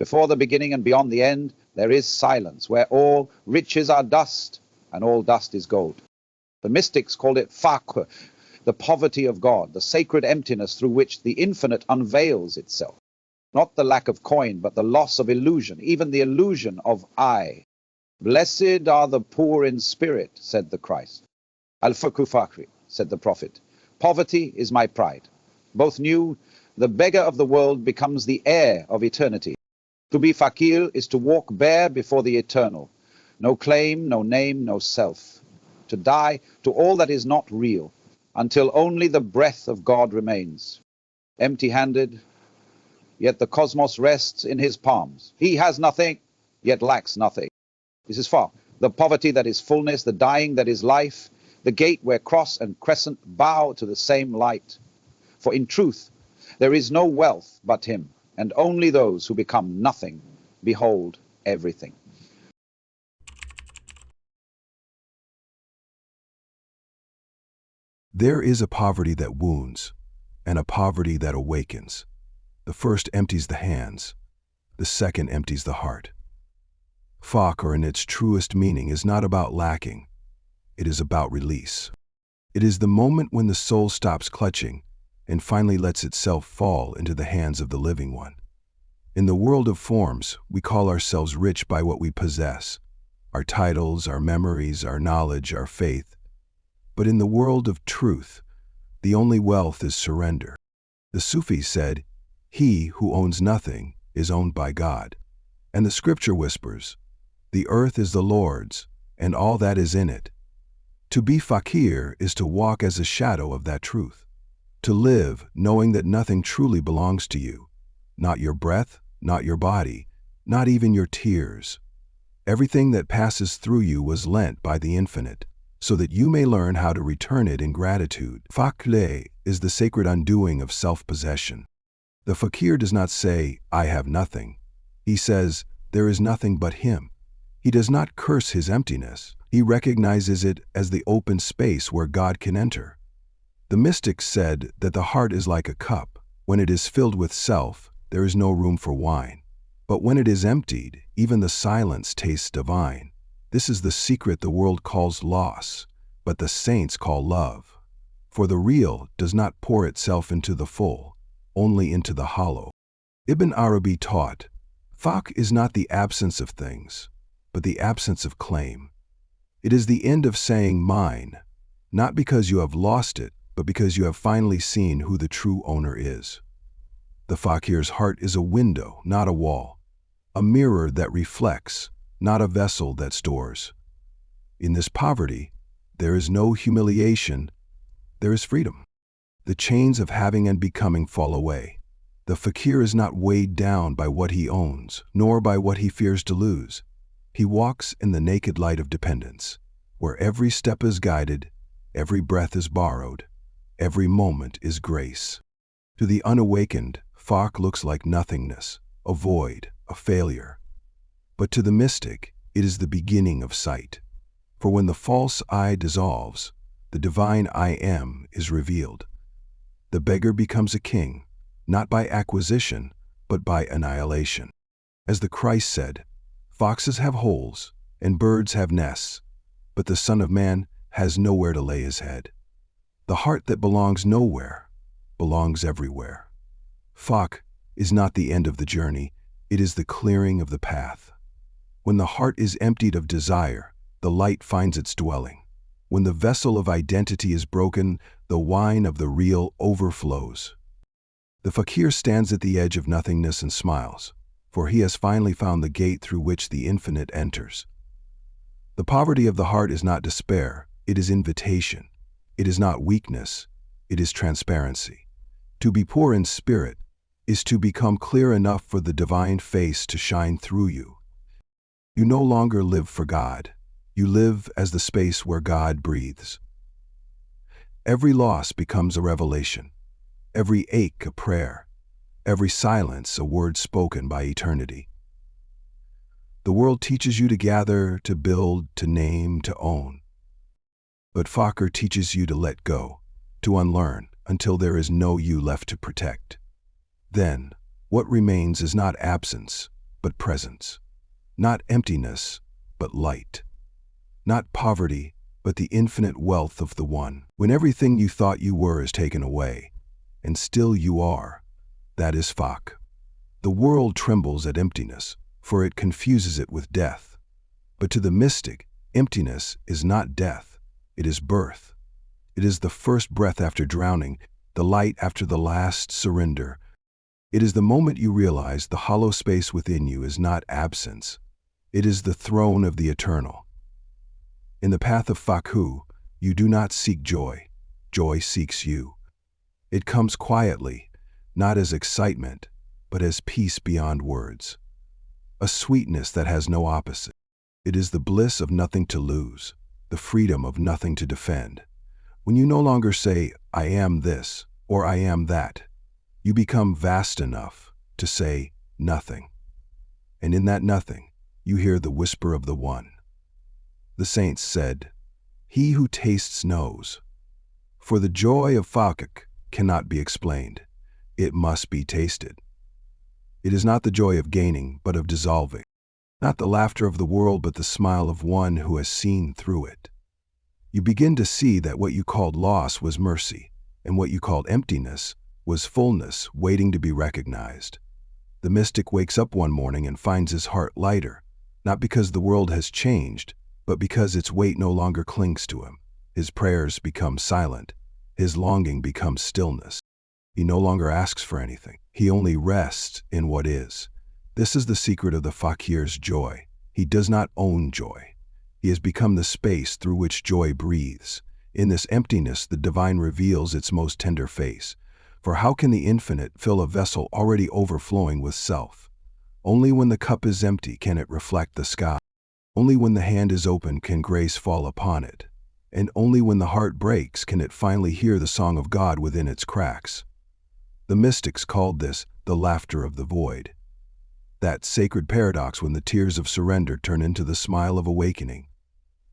Before the beginning and beyond the end, there is silence, where all riches are dust, and all dust is gold. The mystics called it Faqr, the poverty of God, the sacred emptiness through which the infinite unveils itself. Not the lack of coin, but the loss of illusion, even the illusion of I. Blessed are the poor in spirit, said the Christ. Al-Faqru Fakhri, said the Prophet. Poverty is my pride. Both knew the beggar of the world becomes the heir of eternity. To be Faqir is to walk bare before the eternal. No claim, no name, no self. To die to all that is not real, until only the breath of God remains. Empty-handed, yet the cosmos rests in his palms. He has nothing, yet lacks nothing. This is far. The poverty that is fullness, the dying that is life, the gate where cross and crescent bow to the same light. For in truth, there is no wealth but him, and only those who become nothing behold everything. There is a poverty that wounds, and a poverty that awakens. The first empties the hands, the second empties the heart. Faqr, in its truest meaning, is not about lacking. It is about release. It is the moment when the soul stops clutching and finally lets itself fall into the hands of the living one. In the world of forms, we call ourselves rich by what we possess, our titles, our memories, our knowledge, our faith. But in the world of truth, the only wealth is surrender. The Sufis said, "He who owns nothing is owned by God." And the scripture whispers, "The earth is the Lord's, and all that is in it." To be Faqir is to walk as a shadow of that truth. To live knowing that nothing truly belongs to you. Not your breath, not your body, not even your tears. Everything that passes through you was lent by the infinite, so that you may learn how to return it in gratitude. Faqr is the sacred undoing of self-possession. The Faqir does not say, "I have nothing." He says, "There is nothing but him." He does not curse his emptiness. He recognizes it as the open space where God can enter. The mystics said that the heart is like a cup. When it is filled with self, there is no room for wine. But when it is emptied, even the silence tastes divine. This is the secret the world calls loss, but the saints call love. For the real does not pour itself into the full, only into the hollow. Ibn Arabi taught, Faqr is not the absence of things, but the absence of claim. It is the end of saying mine, not because you have lost it, but because you have finally seen who the true owner is. The Faqir's heart is a window, not a wall, a mirror that reflects, not a vessel that stores. In this poverty, there is no humiliation, there is freedom. The chains of having and becoming fall away. The Faqir is not weighed down by what he owns, nor by what he fears to lose. He walks in the naked light of dependence, where every step is guided, every breath is borrowed, every moment is grace. To the unawakened, Faqr looks like nothingness, a void, a failure. But to the mystic, it is the beginning of sight. For when the false I dissolves, the divine I am is revealed. The beggar becomes a king, not by acquisition, but by annihilation. As the Christ said, foxes have holes and birds have nests, but the Son of Man has nowhere to lay his head. The heart that belongs nowhere belongs everywhere. Faqr is not the end of the journey, it is the clearing of the path. When the heart is emptied of desire, the light finds its dwelling. When the vessel of identity is broken, the wine of the real overflows. The Faqir stands at the edge of nothingness and smiles, for he has finally found the gate through which the infinite enters. The poverty of the heart is not despair, it is invitation. It is not weakness, it is transparency. To be poor in spirit is to become clear enough for the divine face to shine through you. You no longer live for God. You live as the space where God breathes. Every loss becomes a revelation, every ache a prayer, every silence a word spoken by eternity. The world teaches you to gather, to build, to name, to own. But Faqr teaches you to let go, to unlearn, until there is no you left to protect. Then, what remains is not absence, but presence. Not emptiness, but light. Not poverty, but the infinite wealth of the One. When everything you thought you were is taken away, and still you are, that is Faqr. The world trembles at emptiness, for it confuses it with death. But to the mystic, emptiness is not death, it is birth. It is the first breath after drowning, the light after the last surrender. It is the moment you realize the hollow space within you is not absence. It is the throne of the eternal. In the path of Faqr, you do not seek joy. Joy seeks you. It comes quietly, not as excitement, but as peace beyond words. A sweetness that has no opposite. It is the bliss of nothing to lose, the freedom of nothing to defend. When you no longer say, I am this, or I am that, you become vast enough to say nothing. And in that nothing, you hear the whisper of the One. The saints said, "He who tastes knows." For the joy of Faqr cannot be explained. It must be tasted. It is not the joy of gaining, but of dissolving. Not the laughter of the world, but the smile of one who has seen through it. You begin to see that what you called loss was mercy, and what you called emptiness was fullness waiting to be recognized. The mystic wakes up one morning and finds his heart lighter, not because the world has changed, but because its weight no longer clings to him. His prayers become silent. His longing becomes stillness. He no longer asks for anything. He only rests in what is. This is the secret of the Faqir's joy. He does not own joy. He has become the space through which joy breathes. In this emptiness, the divine reveals its most tender face. For how can the infinite fill a vessel already overflowing with self? Only when the cup is empty can it reflect the sky. Only when the hand is open can grace fall upon it. And only when the heart breaks can it finally hear the song of God within its cracks. The mystics called this the laughter of the void. That sacred paradox when the tears of surrender turn into the smile of awakening.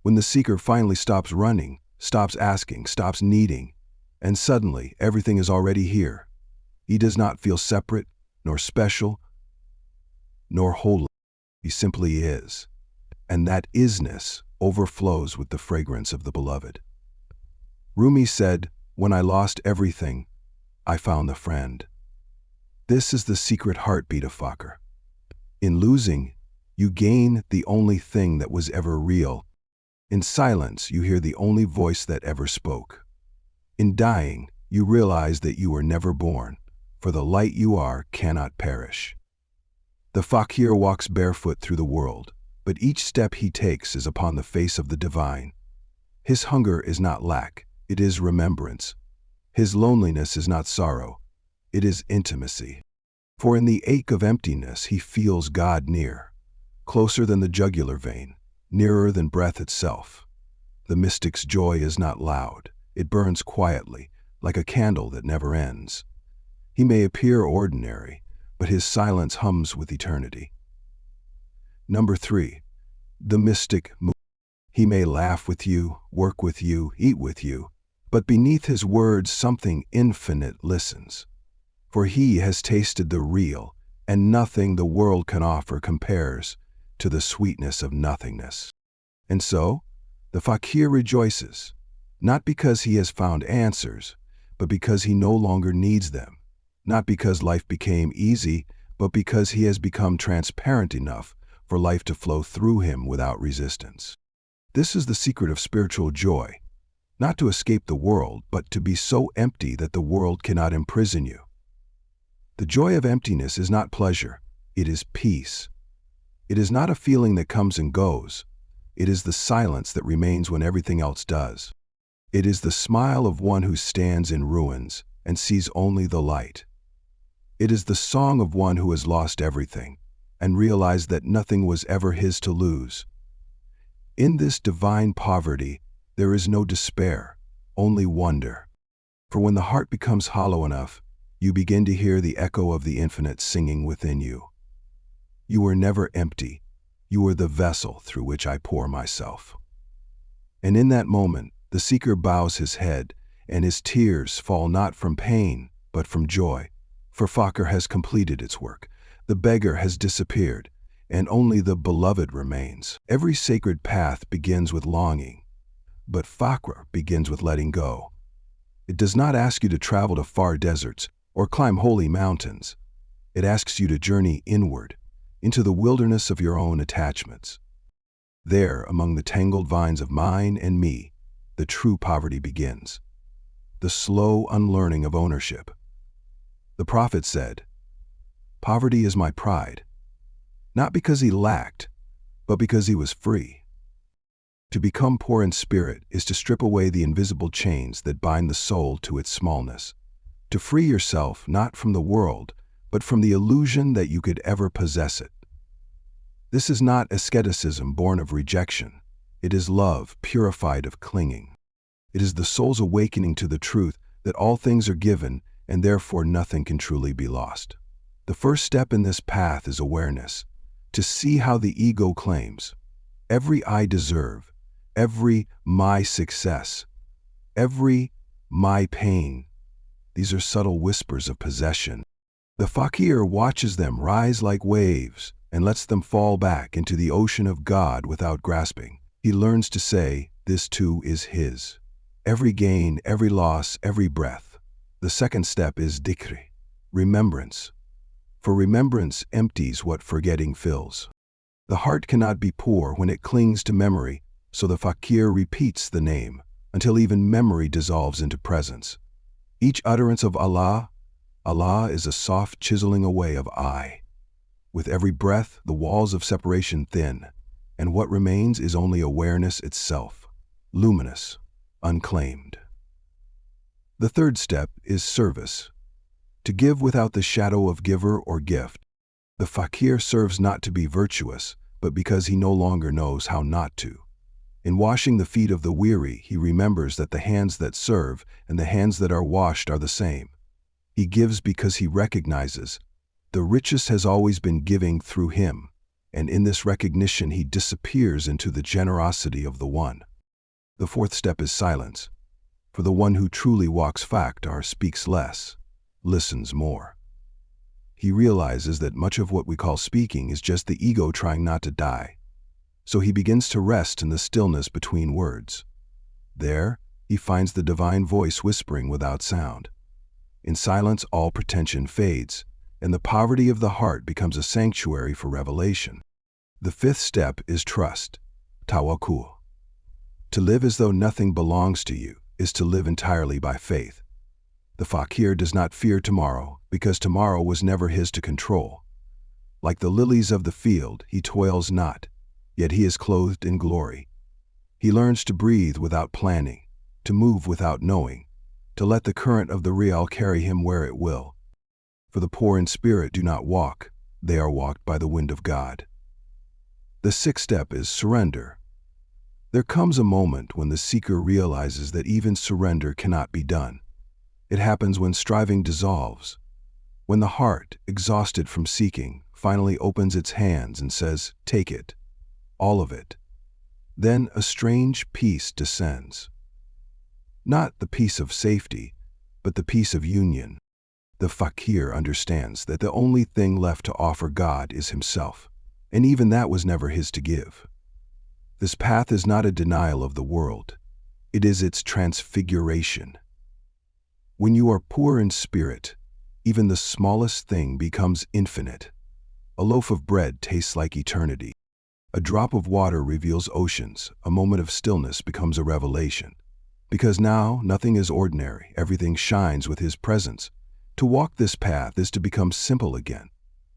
When the seeker finally stops running, stops asking, stops needing, and suddenly everything is already here. He does not feel separate, nor special, nor holy. He simply is. And that isness overflows with the fragrance of the beloved. Rumi said, "When I lost everything, I found the friend." This is the secret heartbeat of Faqr. In losing, you gain the only thing that was ever real. In silence, you hear the only voice that ever spoke. In dying, you realize that you were never born, for the light you are cannot perish. The Faqir walks barefoot through the world, but each step he takes is upon the face of the divine. His hunger is not lack, it is remembrance. His loneliness is not sorrow, it is intimacy. For in the ache of emptiness he feels God near, closer than the jugular vein, nearer than breath itself. The mystic's joy is not loud, it burns quietly, like a candle that never ends. He may appear ordinary, but his silence hums with eternity. Number 3. The mystic moves. He may laugh with you, work with you, eat with you, but beneath his words something infinite listens. For he has tasted the real, and nothing the world can offer compares to the sweetness of nothingness. And so, the Faqir rejoices, not because he has found answers, but because he no longer needs them. Not because life became easy, but because he has become transparent enough for life to flow through him without resistance. This is the secret of spiritual joy, not to escape the world, but to be so empty that the world cannot imprison you. The joy of emptiness is not pleasure, it is peace. It is not a feeling that comes and goes. It is the silence that remains when everything else does. It is the smile of one who stands in ruins and sees only the light. It is the song of one who has lost everything and realized that nothing was ever his to lose. In this divine poverty, there is no despair, only wonder. For when the heart becomes hollow enough, you begin to hear the echo of the infinite singing within you. You are never empty. You are the vessel through which I pour myself. And in that moment, the seeker bows his head, and his tears fall not from pain, but from joy. For Faqr has completed its work. The beggar has disappeared, and only the beloved remains. Every sacred path begins with longing, but Faqr begins with letting go. It does not ask you to travel to far deserts or climb holy mountains. It asks you to journey inward, into the wilderness of your own attachments. There, among the tangled vines of mine and me, the true poverty begins. The slow unlearning of ownership. The prophet said, "Poverty is my pride," not because he lacked, but because he was free. To become poor in spirit is to strip away the invisible chains that bind the soul to its smallness. To free yourself not from the world, but from the illusion that you could ever possess it. This is not asceticism born of rejection. It is love purified of clinging. It is the soul's awakening to the truth that all things are given and therefore nothing can truly be lost. The first step in this path is awareness, to see how the ego claims. Every I deserve, every my success, every my pain. These are subtle whispers of possession. The Faqir watches them rise like waves and lets them fall back into the ocean of God without grasping. He learns to say, this too is his. Every gain, every loss, every breath. The second step is dhikr, remembrance. For remembrance empties what forgetting fills. The heart cannot be poor when it clings to memory, so the Faqir repeats the name until even memory dissolves into presence. Each utterance of Allah, Allah is a soft chiseling away of I. With every breath, the walls of separation thin, and what remains is only awareness itself, luminous, unclaimed. The third step is service. To give without the shadow of giver or gift. The Faqir serves not to be virtuous, but because he no longer knows how not to. In washing the feet of the weary, he remembers that the hands that serve and the hands that are washed are the same. He gives because he recognizes the richest has always been giving through him, and in this recognition he disappears into the generosity of the One. The fourth step is silence. For the one who truly walks Faqr speaks less, listens more. He realizes that much of what we call speaking is just the ego trying not to die. So he begins to rest in the stillness between words. There, he finds the divine voice whispering without sound. In silence, all pretension fades, and the poverty of the heart becomes a sanctuary for revelation. The fifth step is trust, tawakkul. To live as though nothing belongs to you is to live entirely by faith. The Faqir does not fear tomorrow, because tomorrow was never his to control. Like the lilies of the field, he toils not, yet he is clothed in glory. He learns to breathe without planning, to move without knowing, to let the current of the real carry him where it will. For the poor in spirit do not walk, they are walked by the wind of God. The sixth step is surrender. There comes a moment when the seeker realizes that even surrender cannot be done. It happens when striving dissolves, when the heart, exhausted from seeking, finally opens its hands and says, "Take it, all of it." Then a strange peace descends. Not the peace of safety, but the peace of union. The Faqir understands that the only thing left to offer God is himself, and even that was never his to give. This path is not a denial of the world. It is its transfiguration. When you are poor in spirit, even the smallest thing becomes infinite. A loaf of bread tastes like eternity. A drop of water reveals oceans. A moment of stillness becomes a revelation. Because now nothing is ordinary, everything shines with his presence. To walk this path is to become simple again,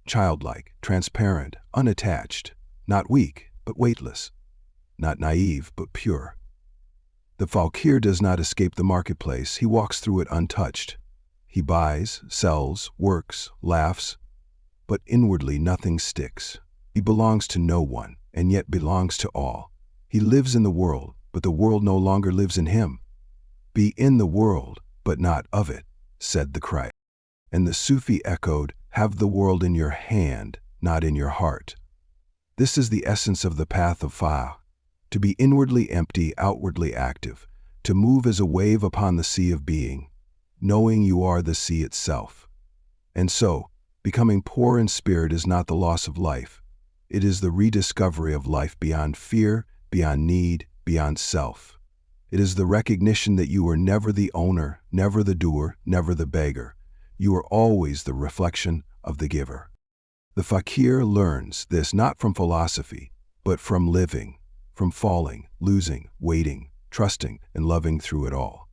childlike, transparent, unattached, not weak, but weightless, not naive, but pure. The Faqir does not escape the marketplace, he walks through it untouched. He buys, sells, works, laughs, but inwardly nothing sticks. He belongs to no one, and yet belongs to all. He lives in the world, but the world no longer lives in him. Be in the world, but not of it, said the Christ. And the Sufi echoed, have the world in your hand, not in your heart. This is the essence of the path of Faqr, to be inwardly empty, outwardly active, to move as a wave upon the sea of being, knowing you are the sea itself. And so, becoming poor in spirit is not the loss of life, It is the rediscovery of life beyond fear, beyond need, beyond self. It is the recognition that you are never the owner, never the doer, never the beggar. You are always the reflection of the giver. The fakir learns this not from philosophy, but from living, from falling, losing, waiting, trusting, and loving through it all.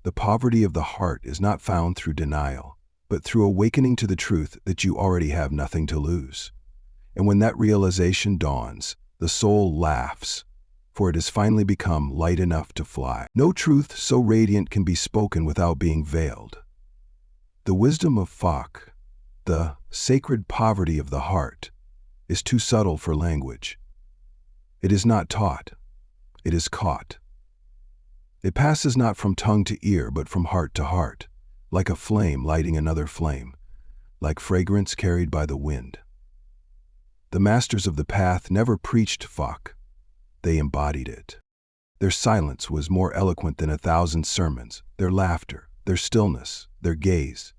The poverty of the heart is not found through denial, but through awakening to the truth that you already have nothing to lose. And when that realization dawns, the soul laughs, for it has finally become light enough to fly. No truth so radiant can be spoken without being veiled. The wisdom of Faqr, the sacred poverty of the heart, is too subtle for language. It is not taught, it is caught. It passes not from tongue to ear, but from heart to heart, like a flame lighting another flame, like fragrance carried by the wind. The masters of the path never preached Faqr, they embodied it. Their silence was more eloquent than 1,000 sermons, their laughter, their stillness, their gaze.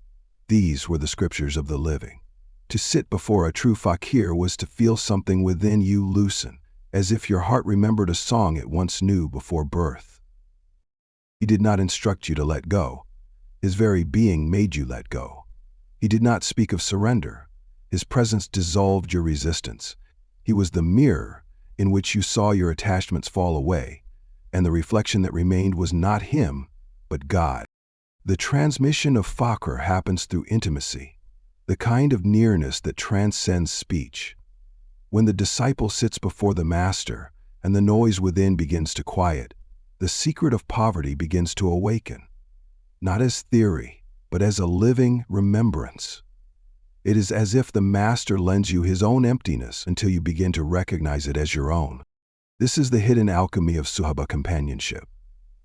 These were the scriptures of the living. To sit before a true fakir was to feel something within you loosen, as if your heart remembered a song it once knew before birth. He did not instruct you to let go. His very being made you let go. He did not speak of surrender. His presence dissolved your resistance. He was the mirror in which you saw your attachments fall away, and the reflection that remained was not him, but God. The transmission of Faqr happens through intimacy, the kind of nearness that transcends speech. When the disciple sits before the master and the noise within begins to quiet, the secret of poverty begins to awaken, not as theory, but as a living remembrance. It is as if the master lends you his own emptiness until you begin to recognize it as your own. This is the hidden alchemy of Suhaba companionship,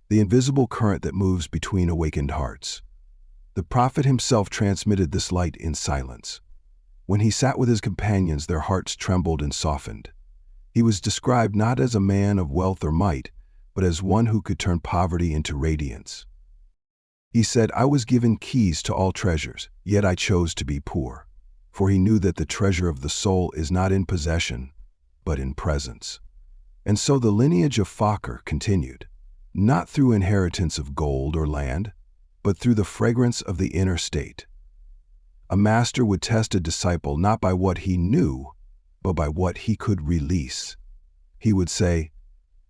the invisible current that moves between awakened hearts. The Prophet himself transmitted this light in silence. When he sat with his companions, their hearts trembled and softened. He was described not as a man of wealth or might, but as one who could turn poverty into radiance. He said, "I was given keys to all treasures, yet I chose to be poor." For he knew that the treasure of the soul is not in possession, but in presence. And so the lineage of Faqr continued, not through inheritance of gold or land, but through the fragrance of the inner state. A master would test a disciple not by what he knew, but by what he could release. He would say,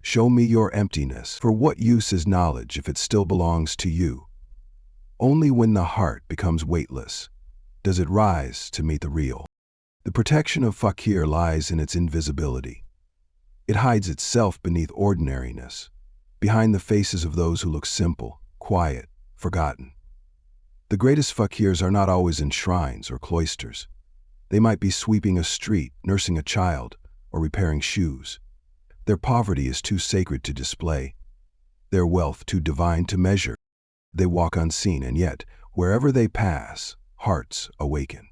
"Show me your emptiness, for what use is knowledge if it still belongs to you?" Only when the heart becomes weightless does it rise to meet the real. The protection of Faqr lies in its invisibility. It hides itself beneath ordinariness, behind the faces of those who look simple, quiet, forgotten. The greatest fakirs are not always in shrines or cloisters. They might be sweeping a street, nursing a child, or repairing shoes. Their poverty is too sacred to display, their wealth too divine to measure. They walk unseen, and yet, wherever they pass, hearts awaken.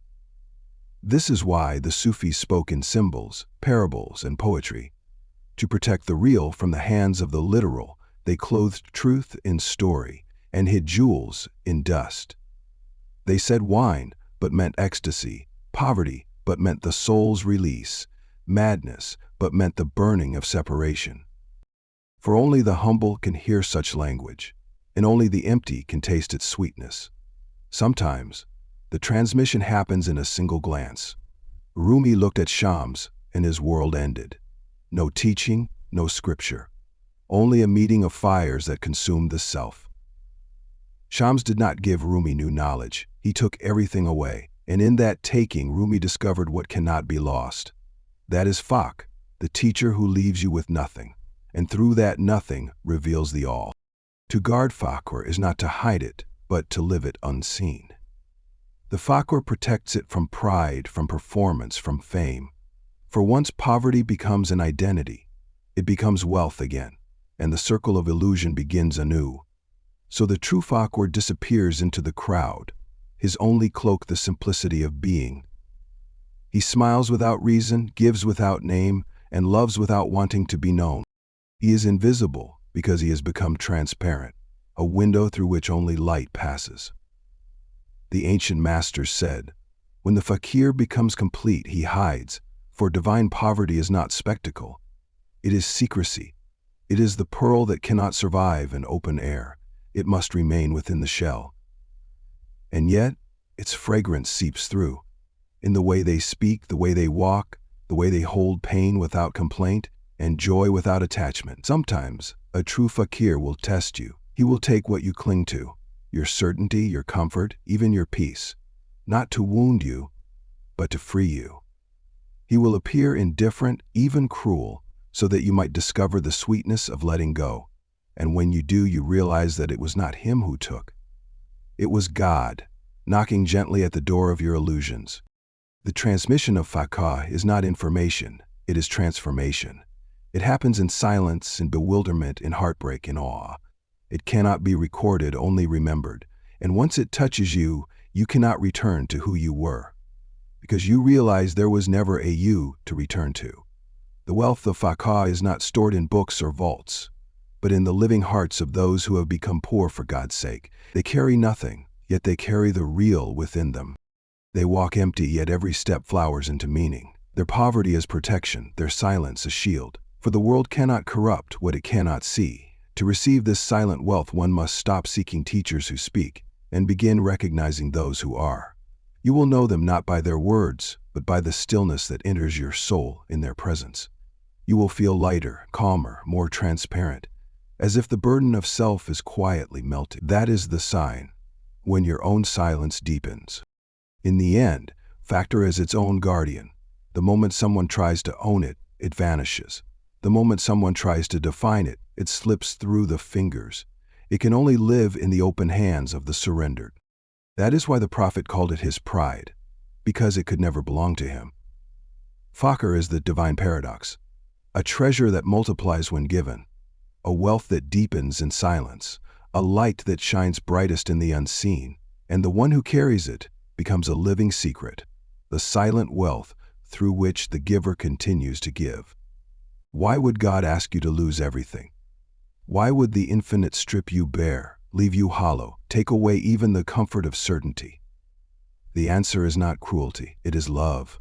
This is why the Sufis spoke in symbols, parables, and poetry. To protect the real from the hands of the literal, they clothed truth in story and hid jewels in dust. They said wine, but meant ecstasy, poverty, but meant the soul's release, madness, but meant the burning of separation. For only the humble can hear such language, and only the empty can taste its sweetness. Sometimes, the transmission happens in a single glance. Rumi looked at Shams, and his world ended. No teaching, no scripture, only a meeting of fires that consumed the self. Shams did not give Rumi new knowledge. He took everything away, and in that taking, Rumi discovered what cannot be lost. That is Faqr, the teacher who leaves you with nothing, and through that nothing reveals the all. To guard Faqr is not to hide it, but to live it unseen. The Faqr protects it from pride, from performance, from fame. For once poverty becomes an identity, it becomes wealth again, and the circle of illusion begins anew. So the true Faqr disappears into the crowd, his only cloak the simplicity of being. He smiles without reason, gives without name, and loves without wanting to be known. He is invisible because he has become transparent, a window through which only light passes. The ancient masters said, when the fakir becomes complete, he hides, For divine poverty is not spectacle. It is secrecy. It is the pearl that cannot survive in open air. It must remain within the shell. And yet, its fragrance seeps through. In the way they speak, the way they walk, the way they hold pain without complaint, and joy without attachment. Sometimes, a true fakir will test you. He will take what you cling to, your certainty, your comfort, even your peace, not to wound you, but to free you. He will appear indifferent, even cruel, so that you might discover the sweetness of letting go. And when you do, you realize that it was not him who took. It was God, knocking gently at the door of your illusions. The transmission of Faqr is not information, it is transformation. It happens in silence, in bewilderment, in heartbreak, in awe. It cannot be recorded, only remembered. And once it touches you, you cannot return to who you were, because you realize there was never a you to return to. The wealth of Faqr is not stored in books or vaults, but in the living hearts of those who have become poor for God's sake. They carry nothing, yet they carry the real within them. They walk empty, yet every step flowers into meaning. Their poverty is protection, their silence a shield. For the world cannot corrupt what it cannot see. To receive this silent wealth, one must stop seeking teachers who speak and begin recognizing those who are. You will know them not by their words, but by the stillness that enters your soul in their presence. You will feel lighter, calmer, more transparent, as if the burden of self is quietly melting. That is the sign, when your own silence deepens. In the end, Faqr is its own guardian. The moment someone tries to own it, it vanishes. The moment someone tries to define it, it slips through the fingers. It can only live in the open hands of the surrendered. That is why the Prophet called it his pride, because it could never belong to him. Faqr is the divine paradox, a treasure that multiplies when given, a wealth that deepens in silence, a light that shines brightest in the unseen, and the one who carries it becomes a living secret, the silent wealth through which the giver continues to give. Why would God ask you to lose everything? Why would the infinite strip you bare, leave you hollow, take away even the comfort of certainty? The answer is not cruelty, it is love.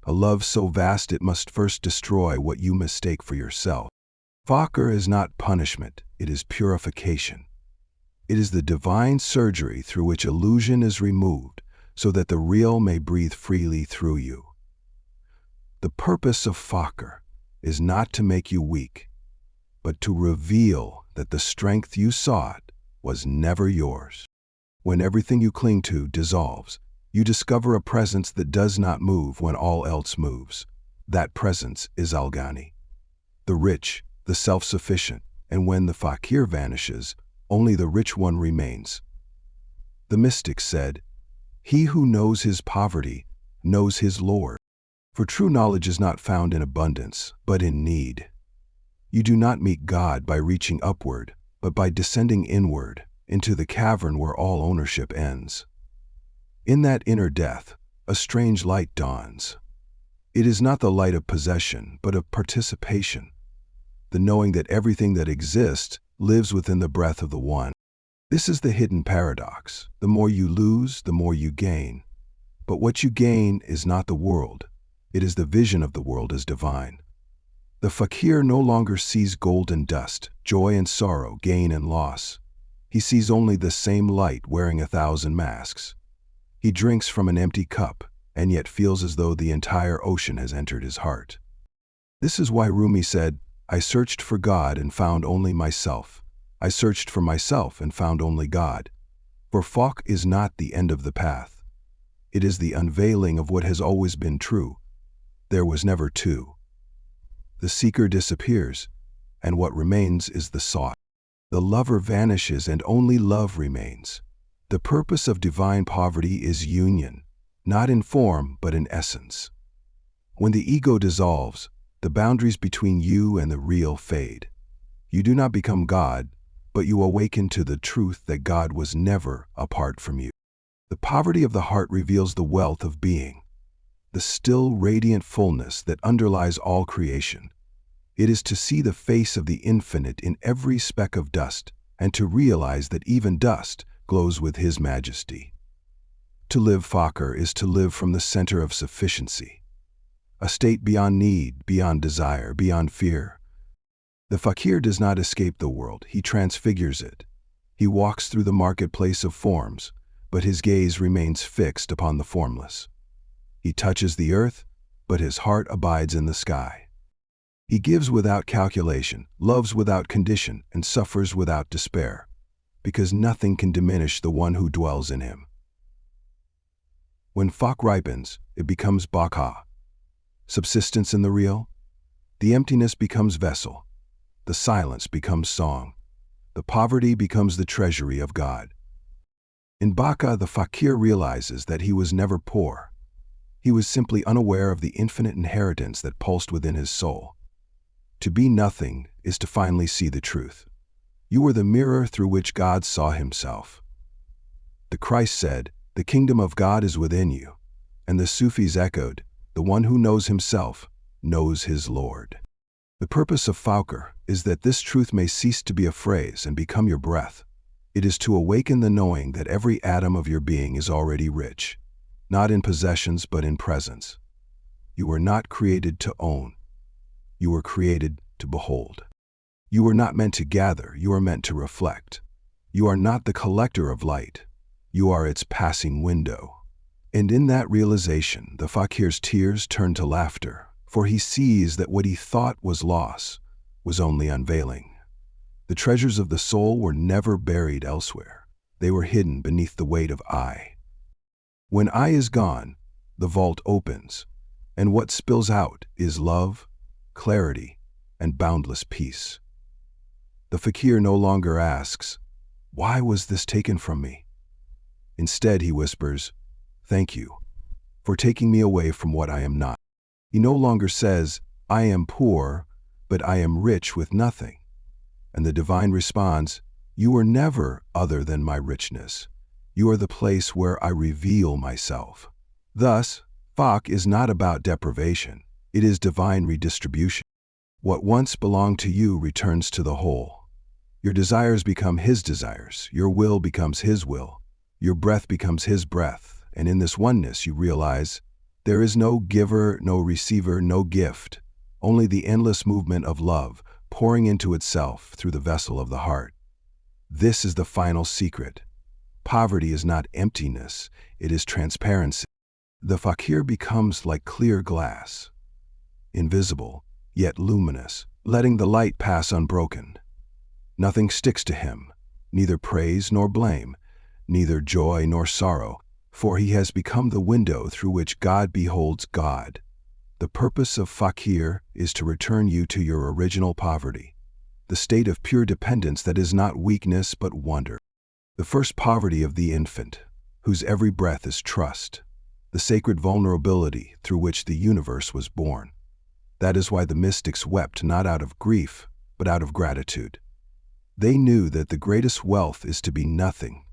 A love so vast it must first destroy what you mistake for yourself. Faqr is not punishment, it is purification. It is the divine surgery through which illusion is removed so that the real may breathe freely through you. The purpose of Faqr is not to make you weak, but to reveal that the strength you sought was never yours. When everything you cling to dissolves, you discover a presence that does not move when all else moves. That presence is Al-Ghani, the rich, the self-sufficient, and when the Fakir vanishes, only the rich one remains. The mystics said, "He who knows his poverty knows his Lord." For true knowledge is not found in abundance, but in need. You do not meet God by reaching upward, but by descending inward, into the cavern where all ownership ends. In that inner death, a strange light dawns. It is not the light of possession, but of participation, the knowing that everything that exists lives within the breath of the One. This is the hidden paradox. The more you lose, the more you gain. But what you gain is not the world. It is the vision of the world as divine. The fakir no longer sees gold and dust, joy and sorrow, gain and loss. He sees only the same light wearing 1,000 masks. He drinks from an empty cup, and yet feels as though the entire ocean has entered his heart. This is why Rumi said, "I searched for God and found only myself. I searched for myself and found only God." For Faqr is not the end of the path. It is the unveiling of what has always been true. There was never two. The seeker disappears, and what remains is the sought. The lover vanishes and only love remains. The purpose of divine poverty is union, not in form but in essence. When the ego dissolves, the boundaries between you and the real fade. You do not become God, but you awaken to the truth that God was never apart from you. The poverty of the heart reveals the wealth of being, the still radiant fullness that underlies all creation. It is to see the face of the infinite in every speck of dust, and to realize that even dust glows with His majesty. To live Faqr is to live from the center of sufficiency. a state beyond need, beyond desire, beyond fear. The fakir does not escape the world, he transfigures it. He walks through the marketplace of forms, but his gaze remains fixed upon the formless. He touches the earth, but his heart abides in the sky. He gives without calculation, loves without condition, and suffers without despair, because nothing can diminish the one who dwells in him. When Faqr ripens, it becomes Baqa, subsistence in the real. The emptiness becomes vessel, the silence becomes song, the poverty becomes the treasury of God. In Baqa, the fakir realizes that he was never poor. He was simply unaware of the infinite inheritance that pulsed within his soul. To be nothing is to finally see the truth. You are the mirror through which God saw himself. The Christ said, "The kingdom of God is within you," and the Sufis echoed, "The one who knows himself knows his Lord." The purpose of Faqr is that this truth may cease to be a phrase and become your breath. It is to awaken the knowing that every atom of your being is already rich, not in possessions but in presence. You were not created to own. You were created to behold. You were not meant to gather, you are meant to reflect. You are not the collector of light, you are its passing window. And in that realization, the fakir's tears turn to laughter, for he sees that what he thought was loss was only unveiling. The treasures of the soul were never buried elsewhere. They were hidden beneath the weight of I. When I is gone, the vault opens, and what spills out is love, clarity, and boundless peace. The fakir no longer asks, "Why was this taken from me?" Instead, he whispers, "Thank you for taking me away from what I am not." He no longer says, "I am poor, but I am rich with nothing." And the divine responds, "You were never other than my richness. You are the place where I reveal myself." Thus, Faqr is not about deprivation. It is divine redistribution. What once belonged to you returns to the whole. Your desires become his desires. Your will becomes his will. Your breath becomes his breath. And in this oneness, you realize there is no giver, no receiver, no gift, only the endless movement of love pouring into itself through the vessel of the heart. This is the final secret. Poverty is not emptiness, it is transparency. The fakir becomes like clear glass, invisible, yet luminous, letting the light pass unbroken. Nothing sticks to him, neither praise nor blame, neither joy nor sorrow, for he has become the window through which God beholds God. The purpose of fakir is to return you to your original poverty, the state of pure dependence that is not weakness but wonder. The first poverty of the infant, whose every breath is trust, the sacred vulnerability through which the universe was born. That is why the mystics wept not out of grief, but out of gratitude. They knew that the greatest wealth is to be nothing,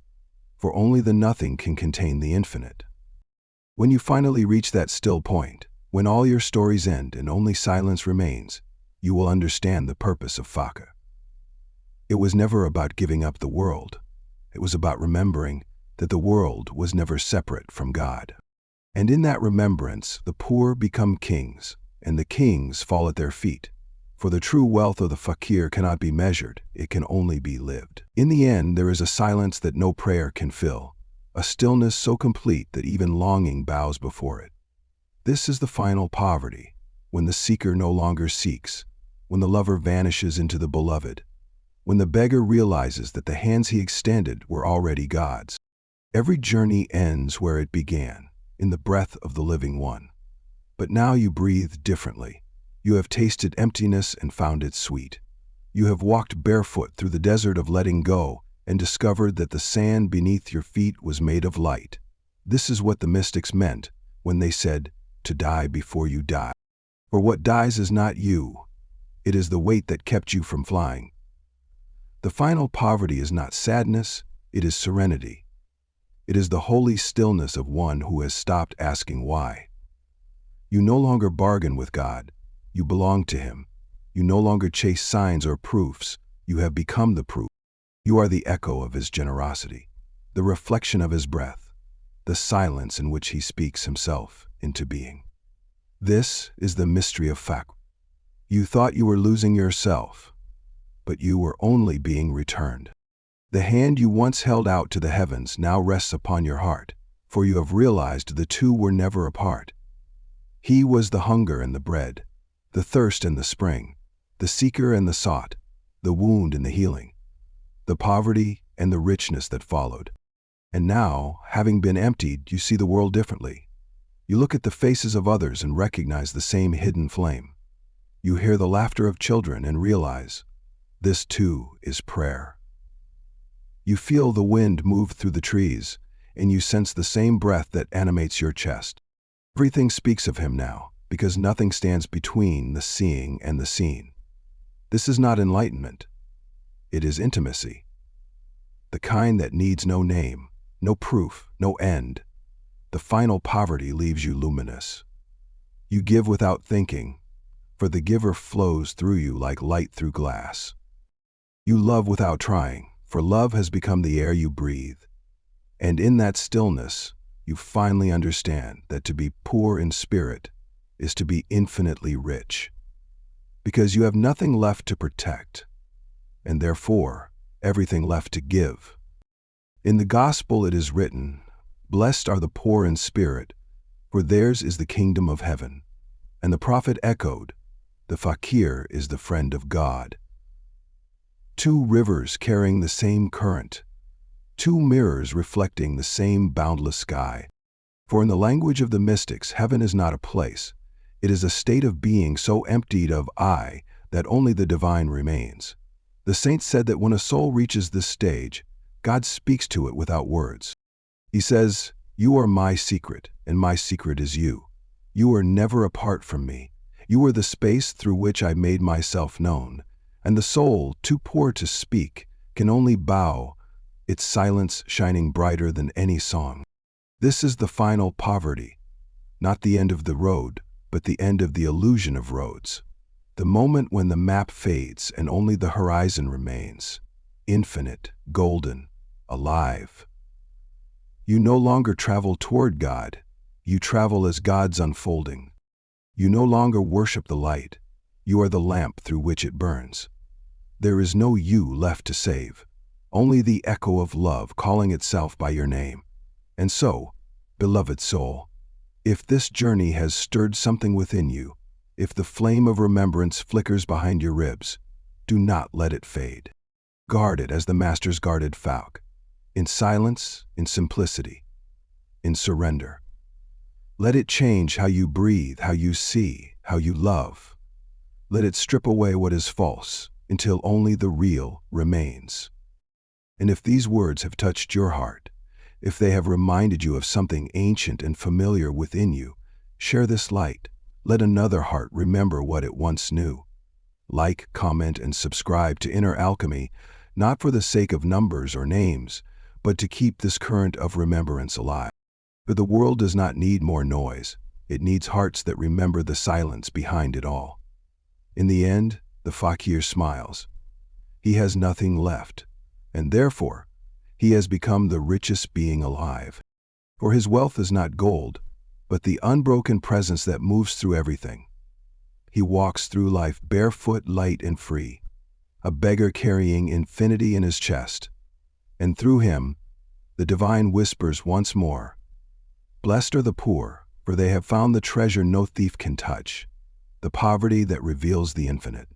for only the nothing can contain the infinite. When you finally reach that still point, when all your stories end and only silence remains, you will understand the purpose of Faqr. It was never about giving up the world. It was about remembering that the world was never separate from God. And in that remembrance, the poor become kings, and the kings fall at their feet. For the true wealth of the fakir cannot be measured, it can only be lived. In the end, there is a silence that no prayer can fill, a stillness so complete that even longing bows before it. This is the final poverty, when the seeker no longer seeks, when the lover vanishes into the beloved, when the beggar realizes that the hands he extended were already God's. Every journey ends where it began, in the breath of the living one. But now you breathe differently. You have tasted emptiness and found it sweet. You have walked barefoot through the desert of letting go and discovered that the sand beneath your feet was made of light. This is what the mystics meant when they said, to die before you die. For what dies is not you. It is the weight that kept you from flying. The final poverty is not sadness, it is serenity. It is the holy stillness of one who has stopped asking why. You no longer bargain with God, you belong to Him. You no longer chase signs or proofs, you have become the proof. You are the echo of His generosity, the reflection of His breath, the silence in which He speaks Himself into being. This is the mystery of Faqr. You thought you were losing yourself, but you were only being returned. The hand you once held out to the heavens now rests upon your heart, for you have realized the two were never apart. He was the hunger and the bread, the thirst and the spring, the seeker and the sought, the wound and the healing, the poverty and the richness that followed. And now, having been emptied, you see the world differently. You look at the faces of others and recognize the same hidden flame. You hear the laughter of children and realize, this too is prayer. You feel the wind move through the trees, and you sense the same breath that animates your chest. Everything speaks of him now, because nothing stands between the seeing and the seen. This is not enlightenment. It is intimacy. The kind that needs no name, no proof, no end. The final poverty leaves you luminous. You give without thinking, for the giver flows through you like light through glass. You love without trying, for love has become the air you breathe. And in that stillness, you finally understand that to be poor in spirit is to be infinitely rich, because you have nothing left to protect, and therefore everything left to give. In the Gospel it is written, "Blessed are the poor in spirit, for theirs is the kingdom of heaven." And the prophet echoed, "The Faqr is the friend of God." Two rivers carrying the same current, two mirrors reflecting the same boundless sky. For in the language of the mystics, heaven is not a place. It is a state of being so emptied of I that only the divine remains. The saints said that when a soul reaches this stage, God speaks to it without words. He says, "You are my secret, and my secret is you. You are never apart from me. You are the space through which I made myself known." And the soul, too poor to speak, can only bow, its silence shining brighter than any song. This is the final poverty, not the end of the road, but the end of the illusion of roads. The moment when the map fades and only the horizon remains, infinite, golden, alive. You no longer travel toward God, you travel as God's unfolding. You no longer worship the light, you are the lamp through which it burns. There is no you left to save, only the echo of love calling itself by your name. And so, beloved soul, if this journey has stirred something within you, if the flame of remembrance flickers behind your ribs, do not let it fade. Guard it as the masters guarded Faqr, in silence, in simplicity, in surrender. Let it change how you breathe, how you see, how you love. Let it strip away what is false, until only the real remains. And if these words have touched your heart, if they have reminded you of something ancient and familiar within you, share this light. Let another heart remember what it once knew. Like, comment, and subscribe to Inner Alchemy, not for the sake of numbers or names, but to keep this current of remembrance alive. For the world does not need more noise, it needs hearts that remember the silence behind it all. In the end, the Faqr smiles. He has nothing left, and therefore, he has become the richest being alive. For his wealth is not gold, but the unbroken presence that moves through everything. He walks through life barefoot, light, and free, a beggar carrying infinity in his chest. And through him, the divine whispers once more, "Blessed are the poor, for they have found the treasure no thief can touch, the poverty that reveals the infinite."